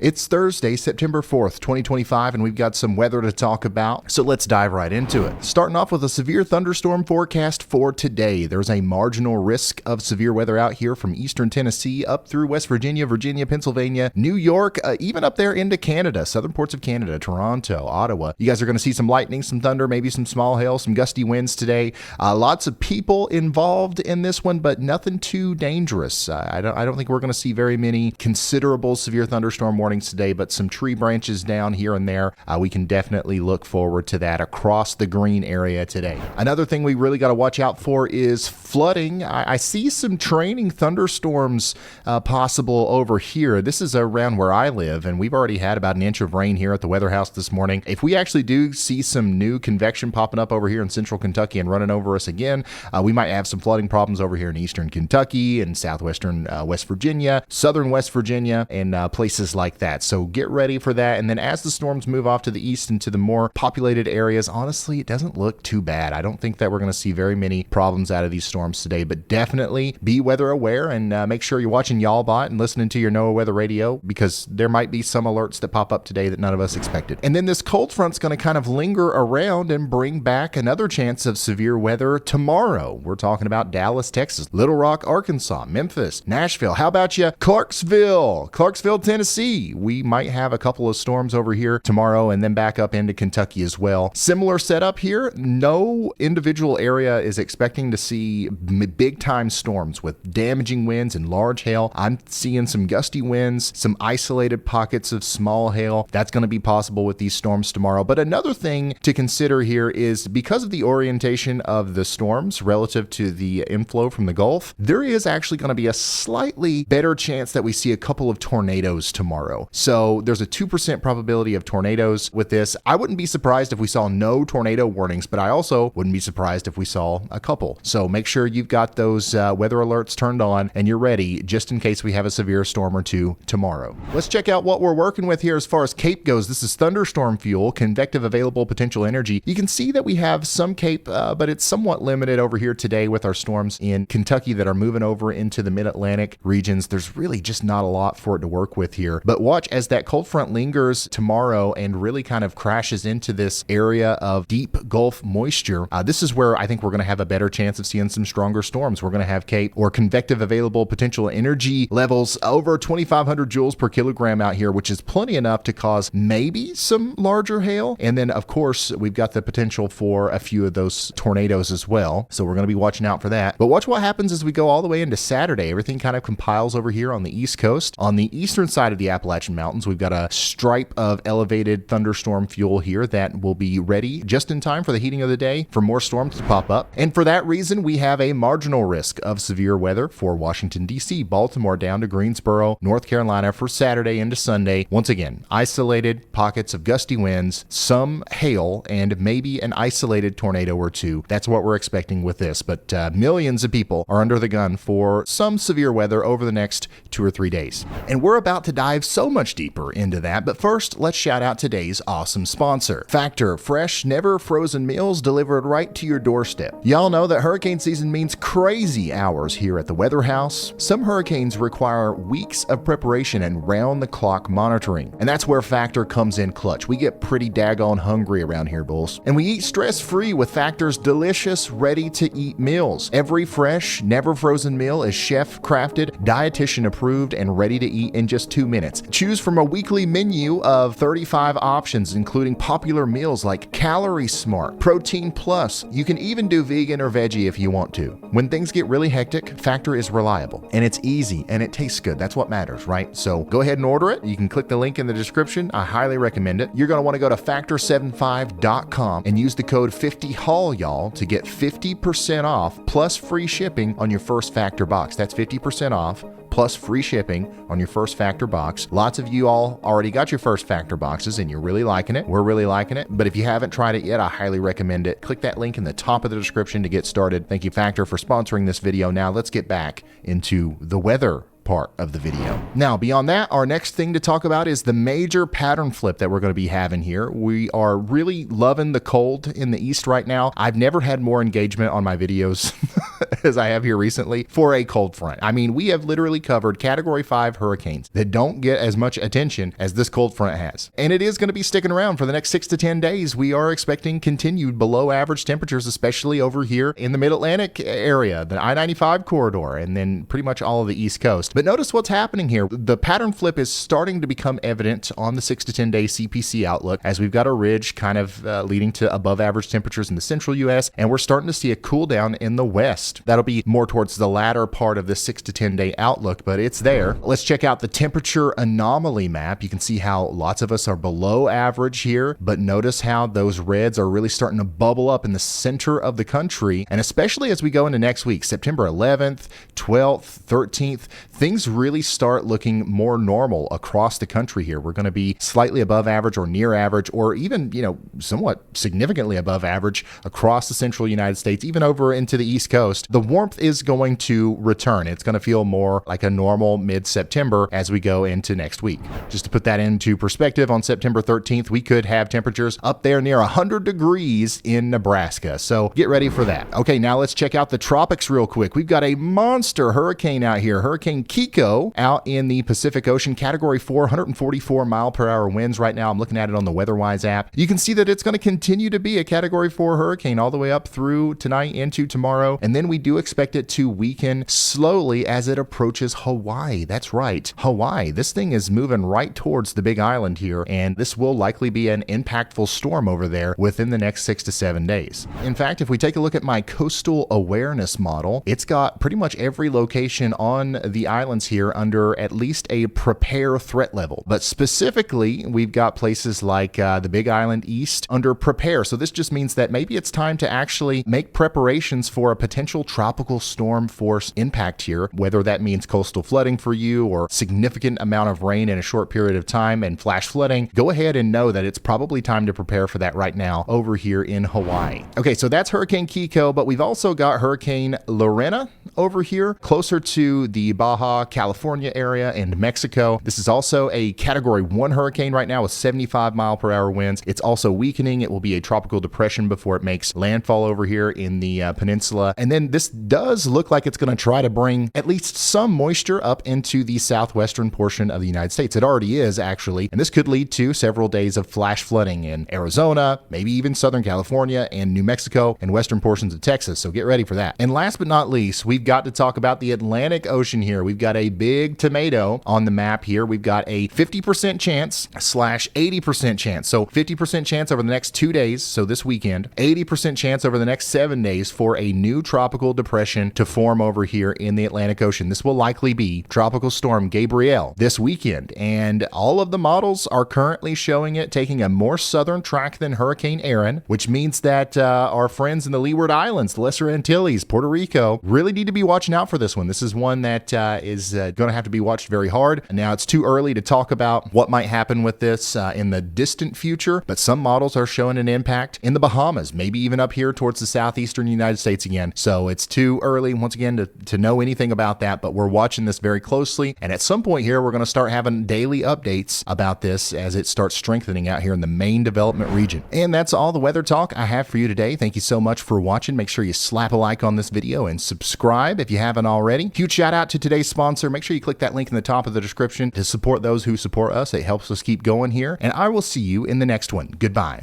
It's Thursday, September 4th, 2025, and we've got some weather to talk about, so let's dive right into it. Starting off with a severe thunderstorm forecast for today. There's a marginal risk of severe weather out here from eastern Tennessee up through West Virginia, Pennsylvania, New York, even up there into Canada, southern parts of Canada, Toronto, Ottawa. You guys are going to see some lightning, some thunder, maybe some small hail, some gusty winds today. Lots of people involved in this one, but nothing too dangerous. I don't think we're going to see very many considerable severe thunderstorm warnings today, but some tree branches down here and there. We can definitely look forward to that across the green area today. Another thing we really got to watch out for is flooding. I see some training thunderstorms possible over here. This is around where I live, and we've already had about an inch of rain here at the weather house this morning. If we actually do see some new convection popping up over here in central Kentucky and running over us again, we might have some flooding problems over here in eastern Kentucky and southwestern West Virginia, southern West Virginia, and places like that. So get ready for that. And then as the storms move off to the east and to the more populated areas, honestly, it doesn't look too bad. I don't think that we're going to see very many problems out of these storms today, but definitely be weather aware and make sure you're watching YALBOT and listening to your NOAA weather radio, because there might be some alerts that pop up today that none of us expected. And then this cold front's going to kind of linger around and bring back another chance of severe weather tomorrow. We're talking about Dallas, Texas, Little Rock, Arkansas, Memphis, Nashville. How about you? Clarksville, Tennessee. We might have a couple of storms over here tomorrow and then back up into Kentucky as well. Similar setup here. No individual area is expecting to see big time storms with damaging winds and large hail. I'm seeing some gusty winds, some isolated pockets of small hail. That's going to be possible with these storms tomorrow. But another thing to consider here is because of the orientation of the storms relative to the inflow from the Gulf, there is actually going to be a slightly better chance that we see a couple of tornadoes tomorrow. So there's a 2% probability of tornadoes with this. I wouldn't be surprised if we saw no tornado warnings, but I also wouldn't be surprised if we saw a couple. So make sure you've got those weather alerts turned on and you're ready just in case we have a severe storm or two tomorrow. Let's check out what we're working with here as far as CAPE goes. This is thunderstorm fuel, convective available potential energy. You can see that we have some CAPE, but it's somewhat limited over here today with our storms in Kentucky that are moving over into the mid-Atlantic regions. There's really just not a lot for it to work with here. But watch as that cold front lingers tomorrow and really kind of crashes into this area of deep Gulf moisture. This is where I think we're going to have a better chance of seeing some stronger storms. We're going to have CAPE or convective available potential energy levels over 2,500 joules per kilogram out here, which is plenty enough to cause maybe some larger hail. And then, of course, we've got the potential for a few of those tornadoes as well. So we're going to be watching out for that. But watch what happens as we go all the way into Saturday. Everything kind of compiles over here on the East Coast. On the eastern side of the Appalachian Mountains, we've got a stripe of elevated thunderstorm fuel here that will be ready just in time for the heating of the day for more storms to pop up. And for that reason, we have a marginal risk of severe weather for Washington, D.C., Baltimore down to Greensboro, North Carolina for Saturday into Sunday. Once again, isolated pockets of gusty winds, some hail, and maybe an isolated tornado or two. That's what we're expecting with this. But millions of people are under the gun for some severe weather over the next 2 or 3 days. And we're about to dive so much deeper into that, but first, let's shout out today's awesome sponsor. Factor, fresh, never frozen meals delivered right to your doorstep. Y'all know that hurricane season means crazy hours here at the Weather House. Some hurricanes require weeks of preparation and round-the-clock monitoring, and that's where Factor comes in clutch. We get pretty daggone hungry around here, bulls, and we eat stress-free with Factor's delicious, ready-to-eat meals. Every fresh, never frozen meal is chef-crafted, dietitian-approved, and ready to eat in just 2 minutes. Choose from a weekly menu of 35 options, including popular meals like Calorie Smart, Protein Plus. You can even do vegan or veggie if you want to. When things get really hectic, Factor is reliable, and it's easy, and it tastes good. That's what matters, right? So go ahead and order it. You can click the link in the description. I highly recommend it. You're going to want to go to factor75.com and use the code 50HAUL, y'all, to get 50% off plus free shipping on your first Factor box. That's 50% off plus free shipping on your first Factor box. Lots of you all already got your first Factor boxes and you're really liking it. We're really liking it. But if you haven't tried it yet, I highly recommend it. Click that link in the top of the description to get started. Thank you, Factor, for sponsoring this video. Now let's get back into the weather part of the video. Now, beyond that, our next thing to talk about is the major pattern flip that we're going to be having here. We are really loving the cold in the east right now. I've never had more engagement on my videos as I have here recently, for a cold front. I mean, we have literally covered Category 5 hurricanes that don't get as much attention as this cold front has. And it is going to be sticking around for the next 6 to 10 days. We are expecting continued below average temperatures, especially over here in the mid-Atlantic area, the I-95 corridor, and then pretty much all of the East Coast. But notice what's happening here. The pattern flip is starting to become evident on the 6 to 10 day CPC outlook as we've got a ridge kind of leading to above average temperatures in the central U.S., and we're starting to see a cool down in the west. That'll be more towards the latter part of the 6 to 10 day outlook, but it's there. Let's check out the temperature anomaly map. You can see how lots of us are below average here, but notice how those reds are really starting to bubble up in the center of the country. And especially as we go into next week, September 11th, 12th, 13th, things really start looking more normal across the country here. We're going to be slightly above average or near average, or even, somewhat significantly above average across the central United States, even over into the East Coast. The warmth is going to return. It's going to feel more like a normal mid-September as we go into next week. Just to put that into perspective, on September 13th, we could have temperatures up there near 100 degrees in Nebraska. So get ready for that. Okay, now let's check out the tropics real quick. We've got a monster hurricane out here, Hurricane Kiko, out in the Pacific Ocean, Category 4, 144 mile per hour winds right now. I'm looking at it on the WEATHERWISE app. You can see that it's going to continue to be a Category 4 hurricane all the way up through tonight into tomorrow, and then we do expect it to weaken slowly as it approaches Hawaii. That's right, Hawaii. This thing is moving right towards the Big Island here, and this will likely be an impactful storm over there within the next 6 to 7 days. In fact, if we take a look at my coastal awareness model, it's got pretty much every location on the islands here under at least a prepare threat level. But specifically, we've got places like the Big Island East under prepare. So this just means that maybe it's time to actually make preparations for a potential tropical storm force impact here, whether that means coastal flooding for you or significant amount of rain in a short period of time and flash flooding. Go ahead and know that it's probably time to prepare for that right now over here in Hawaii. Okay, so that's Hurricane Kiko, but we've also got Hurricane Lorena over here closer to the Baja California area and Mexico. This is also a Category 1 hurricane right now with 75 mile per hour winds. It's also weakening. It will be a tropical depression before it makes landfall over here in the peninsula. And then this does look like it's going to try to bring at least some moisture up into the southwestern portion of the United States. It already is, actually, and this could lead to several days of flash flooding in Arizona, maybe even Southern California and New Mexico and western portions of Texas. So get ready for that. And last but not least, we've got to talk about the Atlantic Ocean here. We've got a big tomato on the map here. We've got a 50% chance / 80% chance. So 50% chance over the next 2 days, so this weekend, 80% chance over the next 7 days for a new tropical depression to form over here in the Atlantic Ocean. This will likely be Tropical Storm Gabrielle this weekend, and all of the models are currently showing it taking a more southern track than Hurricane Erin, which means that our friends in the Leeward Islands, the Lesser Antilles, Puerto Rico, really need to be watching out for this one. This is one that is going to have to be watched very hard. Now, it's too early to talk about what might happen with this in the distant future, but some models are showing an impact in the Bahamas, maybe even up here towards the southeastern United States again. So it's too early, once again, to know anything about that, but we're watching this very closely. And at some point here, we're going to start having daily updates about this as it starts strengthening out here in the main development region. And that's all the weather talk I have for you today. Thank you so much for watching. Make sure you slap a like on this video and subscribe if you haven't already. Huge shout out to today's sponsor. Make sure you click that link in the top of the description to support those who support us. It helps us keep going here. And I will see you in the next one. Goodbye.